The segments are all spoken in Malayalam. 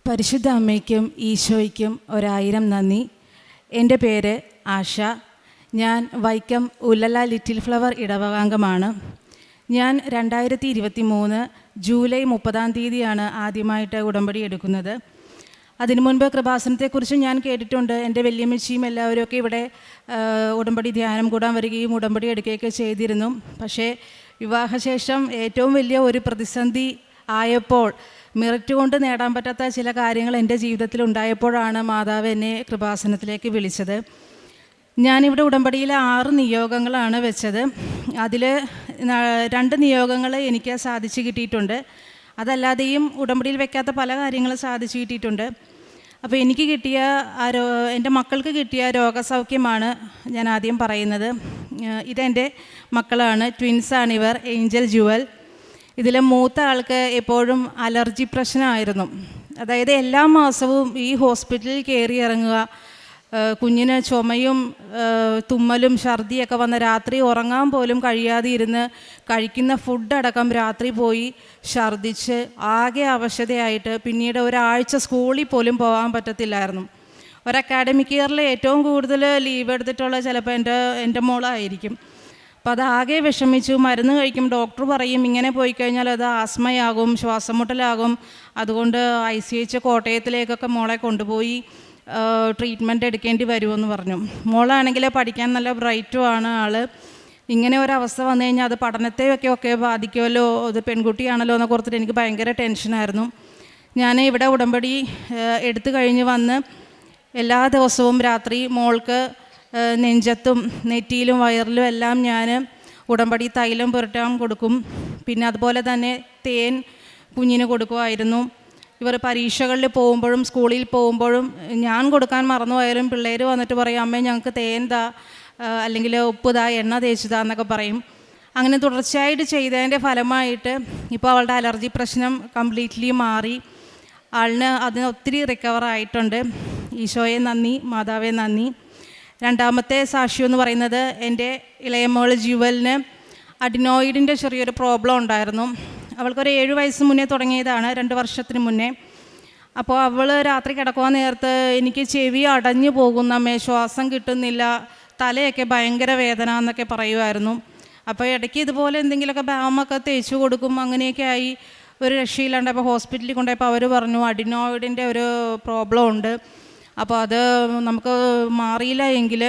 പരിശുദ്ധ അമ്മയ്ക്കും ഈശോയ്ക്കും 1000 നന്ദി. എൻ്റെ പേര് ആശ. ഞാൻ വൈക്കം ഉല്ലല ലിറ്റിൽ ഫ്ലവർ ഇടവകാംഗമാണ്. ഞാൻ 2023 ജൂലൈ 30 ആദ്യമായിട്ട് ഉടമ്പടി എടുക്കുന്നത്. അതിനു മുൻപ് കൃപാസനത്തെക്കുറിച്ച് ഞാൻ കേട്ടിട്ടുണ്ട്. എൻ്റെ വല്യമ്മച്ചിയും എല്ലാവരുമൊക്കെ ഇവിടെ ഉടമ്പടി ധ്യാനം കൂടാൻ വരികയും ഉടമ്പടി എടുക്കുകയൊക്കെ ചെയ്തിരുന്നു. പക്ഷേ വിവാഹശേഷം ഏറ്റവും വലിയ ഒരു പ്രതിസന്ധി ആയപ്പോൾ മെറിറ്റ് കൊണ്ട് നേടാൻ പറ്റാത്ത ചില കാര്യങ്ങൾ എൻ്റെ ജീവിതത്തിൽ ഉണ്ടായപ്പോഴാണ് മാതാവ് എന്നെ കൃപാസനത്തിലേക്ക് വിളിച്ചത്. ഞാനിവിടെ ഉടമ്പടിയിൽ 6 നിയോഗങ്ങളാണ് വെച്ചത്. അതിൽ 2 നിയോഗങ്ങൾ എനിക്ക് സാധിച്ചു കിട്ടിയിട്ടുണ്ട്. അതല്ലാതെയും ഉടമ്പടിയിൽ വെക്കാത്ത പല കാര്യങ്ങളും സാധിച്ചു കിട്ടിയിട്ടുണ്ട്. അപ്പോൾ എനിക്ക് കിട്ടിയ എൻ്റെ മക്കൾക്ക് കിട്ടിയ രോഗസൗഖ്യമാണ് ഞാൻ ആദ്യം പറയുന്നത്. ഇതെൻ്റെ മക്കളാണ്, ട്വിൻസാണിവർ, ഏഞ്ചൽ, ജുവൽ. ഇതിൽ മൂത്ത ആൾക്ക് എപ്പോഴും അലർജി പ്രശ്നമായിരുന്നു. അതായത് എല്ലാ മാസവും ഈ ഹോസ്പിറ്റലിൽ കയറി ഇറങ്ങുക, കുഞ്ഞിന് ചുമയും തുമ്മലും ഛർദിയൊക്കെ വന്ന് രാത്രി ഉറങ്ങാൻ പോലും കഴിയാതെ ഇരുന്ന് കഴിക്കുന്ന ഫുഡടക്കം രാത്രി പോയി ഛർദിച്ച് ആകെ അവശതയായിട്ട് പിന്നീട് ഒരാഴ്ച സ്കൂളിൽ പോലും പോകാൻ പറ്റത്തില്ലായിരുന്നു. ഒരു അക്കാഡമിക് ഇയറിൽ ഏറ്റവും കൂടുതൽ ലീവ് എടുത്തിട്ടുള്ള ചിലപ്പോൾ എൻ്റെ മോളായിരിക്കും. അപ്പോൾ അതാകെ വിഷമിച്ചു. മരുന്ന് കഴിക്കും, ഡോക്ടർ പറയും ഇങ്ങനെ പോയി കഴിഞ്ഞാൽ അത് ആസ്മയാകും, ശ്വാസം മുട്ടലാകും, അതുകൊണ്ട് ICH കോട്ടയത്തിലേക്കൊക്കെ മോളെ കൊണ്ടുപോയി ട്രീറ്റ്മെൻറ്റ് എടുക്കേണ്ടി വരുമെന്ന് പറഞ്ഞു. മോളാണെങ്കിൽ പഠിക്കാൻ നല്ല ബ്രൈറ്റുമാണ് ആൾ. ഇങ്ങനെ ഒരവസ്ഥ വന്നു കഴിഞ്ഞാൽ അത് പഠനത്തെയൊക്കെ ബാധിക്കുമല്ലോ, അത് പെൺകുട്ടിയാണല്ലോ എന്നൊക്കെ ഓർത്തിട്ട് എനിക്ക് ഭയങ്കര ടെൻഷനായിരുന്നു. ഞാൻ ഇവിടെ ഉടമ്പടി എടുത്തു കഴിഞ്ഞ് വന്ന് എല്ലാ ദിവസവും രാത്രി മോൾക്ക് നെഞ്ചത്തും നെറ്റിയിലും വയറിലും എല്ലാം ഞാൻ ഉടമ്പടി തൈലം പുരട്ടാൻ കൊടുക്കും. പിന്നെ അതുപോലെ തന്നെ തേൻ കുഞ്ഞിന് കൊടുക്കുമായിരുന്നു. ഇവർ പരീക്ഷകളിൽ പോകുമ്പോഴും സ്കൂളിൽ പോകുമ്പോഴും ഞാൻ കൊടുക്കാൻ മറന്നുപോയാലും പിള്ളേർ വന്നിട്ട് പറയും അമ്മേ ഞങ്ങൾക്ക് തേൻ താ, അല്ലെങ്കിൽ ഉപ്പ് താ, എണ്ണ തേച്ച് താ എന്നൊക്കെ പറയും. അങ്ങനെ തുടർച്ചയായിട്ട് ചെയ്തതിൻ്റെ ഫലമായിട്ട് ഇപ്പോൾ അവളുടെ അലർജി പ്രശ്നം കംപ്ലീറ്റ്ലി മാറി. ആളിന് അതിന് ഒത്തിരി റിക്കവറായിട്ടുണ്ട്. ഈശോയെ നന്ദി, മാതാവേ നന്ദി. രണ്ടാമത്തെ സാക്ഷ്യം എന്ന് പറയുന്നത് എൻ്റെ ഇളയമോൾ ജുവലിന് അഡിനോയിഡിൻ്റെ ചെറിയൊരു പ്രോബ്ലം ഉണ്ടായിരുന്നു. അവൾക്കൊരു 7 വയസ്സ് മുന്നേ തുടങ്ങിയതാണ്, 2 വർഷത്തിന് മുന്നേ. അപ്പോൾ അവൾ രാത്രി കിടക്കുവാൻ നേരത്ത് എനിക്ക് ചെവി അടഞ്ഞു പോകുന്നമ്മേ, ശ്വാസം കിട്ടുന്നില്ല, തലയൊക്കെ ഭയങ്കര വേദന എന്നൊക്കെ പറയുമായിരുന്നു. അപ്പോൾ ഇടയ്ക്ക് ഇതുപോലെ എന്തെങ്കിലുമൊക്കെ ബാമൊക്കെ തേച്ച് കൊടുക്കും. അങ്ങനെയൊക്കെ ആയി ഒരു രക്ഷയില്ലാണ്ട് അപ്പോൾ ഹോസ്പിറ്റലിൽ കൊണ്ടുപോയപ്പോൾ അവർ പറഞ്ഞു അഡിനോയിഡിൻ്റെ ഒരു പ്രോബ്ലം ഉണ്ട്, അപ്പോൾ അത് നമുക്ക് മാറിയില്ല എങ്കിൽ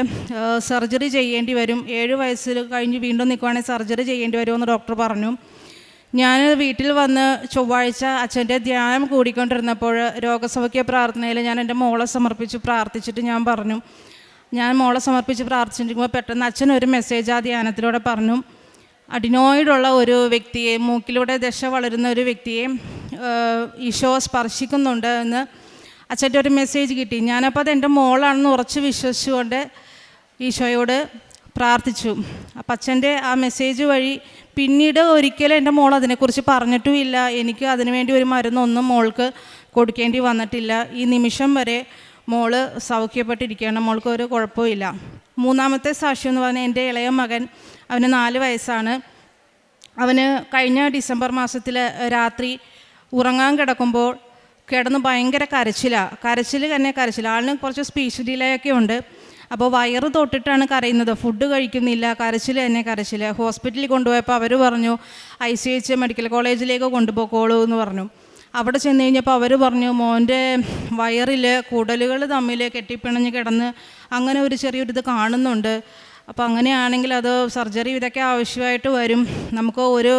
സർജറി ചെയ്യേണ്ടി വരും, 7 വയസ്സിൽ കഴിഞ്ഞ് വീണ്ടും നിൽക്കുവാണെങ്കിൽ സർജറി ചെയ്യേണ്ടി വരുമെന്ന് ഡോക്ടർ പറഞ്ഞു. ഞാൻ വീട്ടിൽ വന്ന് ചൊവ്വാഴ്ച അച്ഛൻ്റെ ധ്യാനം കൂടിക്കൊണ്ടിരുന്നപ്പോൾ രോഗസൗഖ്യ പ്രാർത്ഥനയിൽ ഞാൻ എൻ്റെ മോളെ സമർപ്പിച്ച് പ്രാർത്ഥിച്ചിട്ട് ഞാൻ മോളെ സമർപ്പിച്ച് പ്രാർത്ഥിച്ചിരിക്കുമ്പോൾ പെട്ടെന്ന് അച്ഛൻ ഒരു മെസ്സേജ് ആ ധ്യാനത്തിലൂടെ പറഞ്ഞു. അഡിനോയിഡുള്ള ഒരു വ്യക്തിയെ, മൂക്കിലൂടെ ദശ വളരുന്ന ഒരു വ്യക്തിയെ ഈശോ സ്പർശിക്കുന്നുണ്ട് എന്ന് അച്ഛൻ്റെ ഒരു മെസ്സേജ് കിട്ടി. ഞാനപ്പോൾ അത് എൻ്റെ മോളാണെന്ന് ഉറച്ച് വിശ്വസിച്ചുകൊണ്ട് ഈശോയോട് പ്രാർത്ഥിച്ചു. അപ്പം അച്ഛൻ്റെ ആ മെസ്സേജ് വഴി പിന്നീട് ഒരിക്കലും എൻ്റെ മോൾ അതിനെക്കുറിച്ച് പറഞ്ഞിട്ടുമില്ല. എനിക്ക് അതിനുവേണ്ടി ഒരു മരുന്നൊന്നും മോൾക്ക് കൊടുക്കേണ്ടി വന്നിട്ടില്ല. ഈ നിമിഷം വരെ മോള് സൗഖ്യപ്പെട്ടിരിക്കുകയാണ്, മോൾക്ക് ഒരു കുഴപ്പമില്ല. മൂന്നാമത്തെ സാക്ഷ്യം എന്ന് പറഞ്ഞാൽ എൻ്റെ ഇളയ മകൻ, അവന് 4 വയസ്സാണ്. അവന് കഴിഞ്ഞ ഡിസംബർ മാസത്തിൽ രാത്രി ഉറങ്ങാൻ കിടക്കുമ്പോൾ കിടന്ന് ഭയങ്കര കരച്ചിൽ. ആളിന് കുറച്ച് സ്പീച്ച് ഡിലേ ഒക്കെ ഉണ്ട്. അപ്പോൾ വയറ് തൊട്ടിട്ടാണ് കരയുന്നത്, ഫുഡ് കഴിക്കുന്നില്ല, കരച്ചിൽ. ഹോസ്പിറ്റലിൽ കൊണ്ടുപോയപ്പോൾ അവർ പറഞ്ഞു ICH മെഡിക്കൽ കോളേജിലേക്ക് കൊണ്ടുപോയിക്കോളൂ എന്ന് പറഞ്ഞു. അവിടെ ചെന്ന് കഴിഞ്ഞപ്പോൾ അവർ പറഞ്ഞു മോൻ്റെ വയറിൽ കുടലുകൾ തമ്മിൽ കെട്ടിപ്പിണഞ്ഞ് കിടന്ന് അങ്ങനെ ഒരു ചെറിയൊരിത് കാണുന്നുണ്ട്. അപ്പോൾ അങ്ങനെയാണെങ്കിൽ അത് സർജറി ഇതൊക്കെ ആവശ്യമായിട്ട് വരും, നമുക്ക് ഒരു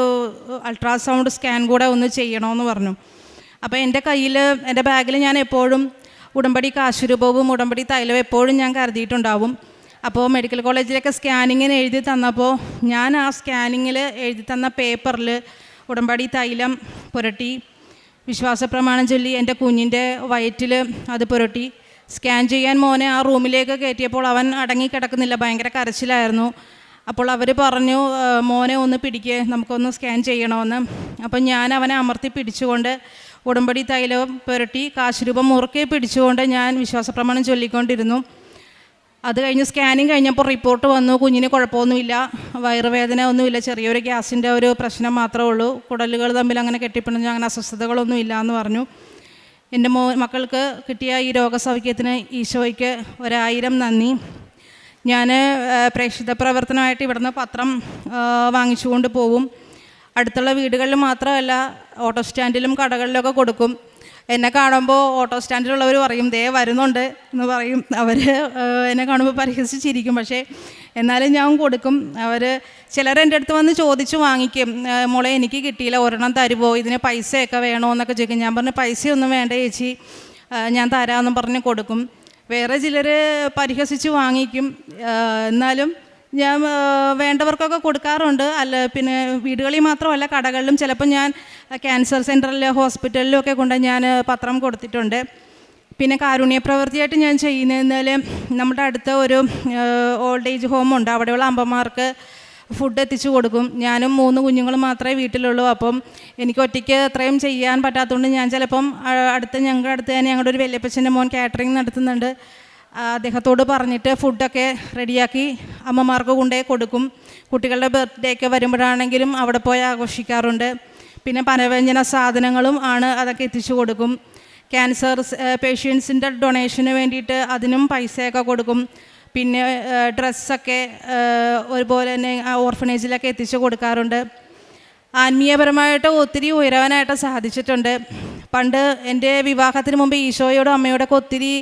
അൾട്രാസൗണ്ട് സ്കാൻ കൂടെ ഒന്ന് ചെയ്യണമെന്ന് പറഞ്ഞു. അപ്പോൾ എൻ്റെ ബാഗിൽ ഞാൻ എപ്പോഴും ഉടമ്പടി കാശുരൂപവും ഉടമ്പടി തൈലവും എപ്പോഴും ഞാൻ കരുതിയിട്ടുണ്ടാവും. അപ്പോൾ മെഡിക്കൽ കോളേജിലൊക്കെ സ്കാനിങ്ങിന് എഴുതി തന്നപ്പോൾ ഞാൻ ആ സ്കാനിങ്ങിൽ എഴുതി തന്ന പേപ്പറിൽ ഉടമ്പടി തൈലം പുരട്ടി വിശ്വാസപ്രമാണം ചൊല്ലി എൻ്റെ കുഞ്ഞിൻ്റെ വയറ്റിൽ അത് പുരട്ടി സ്കാൻ ചെയ്യാൻ മോനെ ആ റൂമിലേക്ക് കയറ്റിയപ്പോൾ അവൻ അടങ്ങിക്കിടക്കുന്നില്ല, ഭയങ്കര കരച്ചിലായിരുന്നു. അപ്പോൾ അവർ പറഞ്ഞു മോനെ ഒന്ന് പിടിക്ക്, നമുക്കൊന്ന് സ്കാൻ ചെയ്യണമെന്ന്. അപ്പം ഞാൻ അവനെ അമർത്തി പിടിച്ചുകൊണ്ട് ഉടമ്പടി തൈലവും പുരട്ടി കാശുരൂപം മുറുക്കെ പിടിച്ചുകൊണ്ട് ഞാൻ വിശ്വാസപ്രമാണം ചൊല്ലിക്കൊണ്ടിരുന്നു. അത് കഴിഞ്ഞ് സ്കാനിങ് കഴിഞ്ഞപ്പോൾ റിപ്പോർട്ട് വന്നു, കുഞ്ഞിന് കുഴപ്പമൊന്നുമില്ല, വയറുവേദന ഒന്നുമില്ല, ചെറിയൊരു ഗ്യാസിൻ്റെ ഒരു പ്രശ്നം മാത്രമേ ഉള്ളൂ, കുടലുകൾ തമ്മിൽ അങ്ങനെ കെട്ടിപ്പിണഞ്ഞ് അങ്ങനെ അസ്വസ്ഥതകളൊന്നും ഇല്ല എന്ന് പറഞ്ഞു. എൻ്റെ മക്കൾക്ക് കിട്ടിയ ഈ രോഗസൗഖ്യത്തിന് ഈശോയ്ക്ക് 1000 നന്ദി. ഞാൻ പ്രേക്ഷിത പ്രവർത്തനമായിട്ട് ഇവിടുന്ന് പത്രം വാങ്ങിച്ചുകൊണ്ട് പോവും. അടുത്തുള്ള വീടുകളിൽ മാത്രമല്ല, ഓട്ടോ സ്റ്റാൻഡിലും കടകളിലൊക്കെ കൊടുക്കും. എന്നെ കാണുമ്പോൾ ഓട്ടോ സ്റ്റാൻഡിലുള്ളവർ പറയും, ദേ വരുന്നുണ്ട് എന്ന് പറയും. അവർ എന്നെ കാണുമ്പോൾ പരിഹസിച്ചിരിക്കും. പക്ഷേ എന്നാലും ഞാൻ കൊടുക്കും. ചിലർ എൻ്റെ അടുത്ത് വന്ന് ചോദിച്ച് വാങ്ങിക്കും, മോളെ എനിക്ക് കിട്ടിയില്ല, ഒരെണ്ണം തരുമോ, ഇതിന് പൈസയൊക്കെ വേണോ എന്നൊക്കെ ചോദിക്കും. ഞാൻ പറഞ്ഞു, പൈസയൊന്നും വേണ്ട ചേച്ചി, ഞാൻ തരാമെന്നും പറഞ്ഞ് കൊടുക്കും. വേറെ ചിലർ പരിഹസിച്ച് വാങ്ങിക്കും. എന്നാലും ഞാൻ വേണ്ടവർക്കൊക്കെ കൊടുക്കാറുണ്ട്. പിന്നെ വീടുകളിൽ മാത്രമല്ല, കടകളിലും ചിലപ്പോൾ ഞാൻ ക്യാൻസർ സെൻ്ററിൽ ഹോസ്പിറ്റലിലും ഒക്കെ കൊണ്ട് ഞാൻ പത്രം കൊടുത്തിട്ടുണ്ട്. പിന്നെ കാരുണ്യ പ്രവൃത്തിയായിട്ട് ഞാൻ ചെയ്യുന്നതിൽ നമ്മുടെ അടുത്ത ഒരു ഓൾഡ് ഏജ് ഹോമുണ്ട്. അവിടെയുള്ള അമ്മമാർക്ക് ഫുഡ് എത്തിച്ചു കൊടുക്കും. ഞാനും 3 കുഞ്ഞുങ്ങളും മാത്രമേ വീട്ടിലുള്ളൂ. അപ്പം എനിക്ക് ഒറ്റയ്ക്ക് അത്രയും ചെയ്യാൻ പറ്റാത്തതുകൊണ്ട് ഞാൻ ചിലപ്പം ഞങ്ങളുടെ അടുത്ത് തന്നെ ഞങ്ങളുടെ ഒരു വല്യപ്പച്ചൻ്റെ മോൻ കാറ്ററിംഗ് നടത്തുന്നുണ്ട്. അദ്ദേഹത്തോട് പറഞ്ഞിട്ട് ഫുഡൊക്കെ റെഡിയാക്കി അമ്മമാർക്ക് കൊണ്ടേ കൊടുക്കും. കുട്ടികളുടെ ബർത്ത്ഡേ ഒക്കെ വരുമ്പോഴാണെങ്കിലും അവിടെ പോയി ആഘോഷിക്കാറുണ്ട്. പിന്നെ പലവ്യഞ്ജന സാധനങ്ങളും അതൊക്കെ എത്തിച്ചു കൊടുക്കും. ക്യാൻസർ പേഷ്യൻസിൻ്റെ ഡൊണേഷന് വേണ്ടിയിട്ട് അതിനും പൈസയൊക്കെ കൊടുക്കും. പിന്നെ ഡ്രസ്സൊക്കെ ഒരുപോലെ തന്നെ ഓർഫനേജിലൊക്കെ എത്തിച്ചു കൊടുക്കാറുണ്ട്. ആത്മീയപരമായിട്ട് ഒത്തിരി ഉയരാനായിട്ട് സാധിച്ചിട്ടുണ്ട്. പണ്ട് എൻ്റെ വിവാഹത്തിന് മുമ്പ് ഈശോയോടും അമ്മയോടൊക്കെ ഒത്തിരി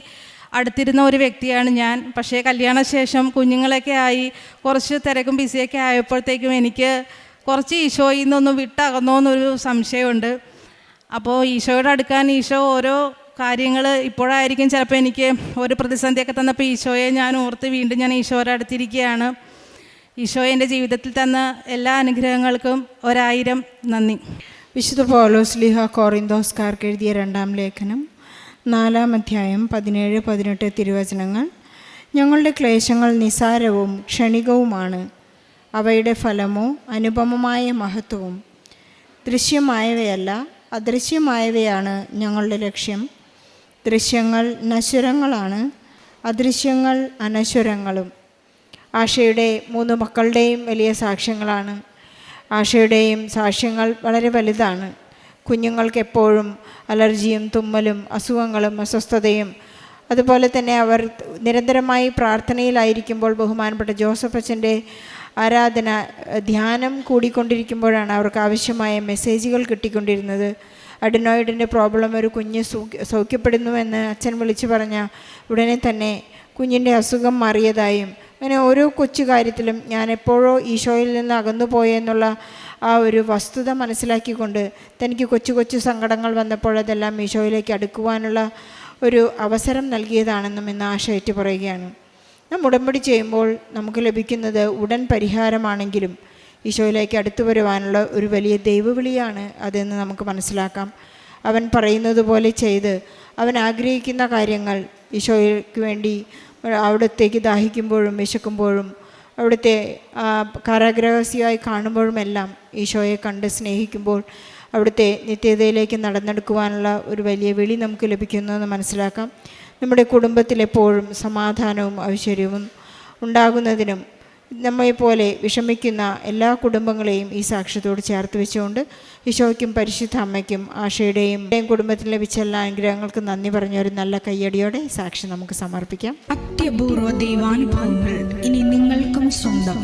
അടുത്തിരുന്ന ഒരു വ്യക്തിയാണ് ഞാൻ. പക്ഷേ കല്യാണശേഷം കുഞ്ഞുങ്ങളൊക്കെ ആയി കുറച്ച് തിരക്കും ബിസിയൊക്കെ ആയപ്പോഴത്തേക്കും എനിക്ക് കുറച്ച് ഈശോയിൽ നിന്നൊന്ന് വിട്ടകന്നോ എന്നൊരു സംശയമുണ്ട്. അപ്പോൾ ഈശോയോട് അടുക്കാൻ ഈശോ ഓരോ കാര്യങ്ങൾ ഇപ്പോഴായിരിക്കും ചിലപ്പോൾ എനിക്ക് ഒരു പ്രതിസന്ധിയൊക്കെ തന്നപ്പോൾ ഈശോയെ ഞാൻ ഓർത്ത് വീണ്ടും ഞാൻ ഈശോയുടെ അടുത്തിരിക്കുകയാണ്. ഈശോ എൻ്റെ ജീവിതത്തിൽ തന്ന എല്ലാ അനുഗ്രഹങ്ങൾക്കും 1000 നന്ദി. വിശുദ്ധ പൗലോസ് കൊറിന്തോസ്കാർക്ക് എഴുതിയ 2-ാം ലേഖനം 4-ാം അധ്യായം 17-18 തിരുവചനങ്ങൾ. ഞങ്ങളുടെ ക്ലേശങ്ങൾ നിസാരവും ക്ഷണികവുമാണ്, അവയുടെ ഫലമോ അനുപമമായ മഹത്വവും. ദൃശ്യമായവയല്ല, അദൃശ്യമായവയാണ് ഞങ്ങളുടെ ലക്ഷ്യം. ദൃശ്യങ്ങൾ നശ്വരങ്ങളാണ്, അദൃശ്യങ്ങൾ അനശ്വരങ്ങളും. ആശയുടെ 3 മക്കളുടെയും വലിയ സാക്ഷ്യങ്ങളാണ്. ആശയുടെയും സാക്ഷ്യങ്ങൾ വളരെ വലുതാണ്. കുഞ്ഞുങ്ങൾക്ക് എപ്പോഴും അലർജിയും തുമ്മലും അസുഖങ്ങളും അസ്വസ്ഥതയും. അതുപോലെ തന്നെ അവർ നിരന്തരമായി പ്രാർത്ഥനയിലായിരിക്കുമ്പോൾ ബഹുമാനപ്പെട്ട ജോസഫ് അച്ഛൻ്റെ ആരാധന ധ്യാനം കൂടിക്കൊണ്ടിരിക്കുമ്പോഴാണ് അവർക്ക് ആവശ്യമായ മെസ്സേജുകൾ കിട്ടിക്കൊണ്ടിരുന്നത്. അഡിനോയിഡിൻ്റെ പ്രോബ്ലം ഒരു കുഞ്ഞ് സൗഖ്യപ്പെടുന്നുവെന്ന് അച്ഛൻ വിളിച്ചു പറഞ്ഞ ഉടനെ തന്നെ കുഞ്ഞിൻ്റെ അസുഖം മാറിയതായും, അങ്ങനെ ഓരോ കൊച്ചു കാര്യത്തിലും ഞാൻ എപ്പോഴോ ഈശോയിൽ നിന്ന് അകന്നു പോയെന്നുള്ള ആ ഒരു വസ്തുത മനസ്സിലാക്കിക്കൊണ്ട് തനിക്ക് കൊച്ചു കൊച്ചു സങ്കടങ്ങൾ വന്നപ്പോൾ അതെല്ലാം ഈശോയിലേക്ക് അടുക്കുവാനുള്ള ഒരു അവസരം നൽകിയതാണെന്നും ഇന്ന് ആശ ഏറ്റു പറയുകയാണ്. നാം ഉടമ്പടി ചെയ്യുമ്പോൾ നമുക്ക് ലഭിക്കുന്നത് ഉടൻ പരിഹാരമാണെങ്കിലും ഈശോയിലേക്ക് അടുത്തു വരുവാനുള്ള ഒരു വലിയ ദൈവവിളിയാണ് അതെന്ന് നമുക്ക് മനസ്സിലാക്കാം. അവൻ പറയുന്നത് പോലെ ചെയ്ത് അവൻ ആഗ്രഹിക്കുന്ന കാര്യങ്ങൾ ഈശോയ്ക്ക് വേണ്ടി അവിടത്തേക്ക് ദാഹിക്കുമ്പോഴും വിശക്കുമ്പോഴും അവിടുത്തെ കാരാഗ്രഹസിയായി കാണുമ്പോഴുമെല്ലാം ഈശോയെ കണ്ട് സ്നേഹിക്കുമ്പോൾ അവിടുത്തെ നിത്യതയിലേക്ക് നടന്നെടുക്കുവാനുള്ള ഒരു വലിയ വിളി നമുക്ക് ലഭിക്കുന്നുവെന്ന് മനസ്സിലാക്കാം. നമ്മുടെ കുടുംബത്തിലെപ്പോഴും സമാധാനവും ഐശ്വര്യവും ഉണ്ടാകുന്നതിനും നമ്മെപ്പോലെ വിഷമിക്കുന്ന എല്ലാ കുടുംബങ്ങളെയും ഈ സാക്ഷ്യത്തോട് ചേർത്ത് വെച്ചുകൊണ്ട് ഈശോയ്ക്കും പരിശുദ്ധ അമ്മയ്ക്കും ആശയുടെയും കുടുംബത്തിൽ ലഭിച്ച എല്ലാ അനുഗ്രഹങ്ങൾക്ക് നന്ദി പറഞ്ഞ ഒരു നല്ല കയ്യടിയോടെ സാക്ഷി നമുക്ക് സമർപ്പിക്കാം. അത്യപൂർവ ദൈവാനുഭവങ്ങൾ ഇനി നിങ്ങൾക്കും സ്വന്തം.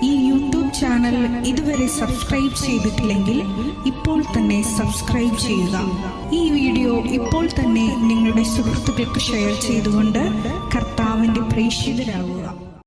ഈ യൂട്യൂബ് ചാനൽ ഇതുവരെ സബ്സ്ക്രൈബ് ചെയ്തിട്ടില്ലെങ്കിൽ ഇപ്പോൾ തന്നെ സബ്സ്ക്രൈബ് ചെയ്യുക. ഈ വീഡിയോ ഇപ്പോൾ തന്നെ നിങ്ങളുടെ സുഹൃത്തുക്കൾക്ക് ഷെയർ ചെയ്തുകൊണ്ട് കർത്താവിൻ്റെ പ്രേക്ഷിതരാകുക.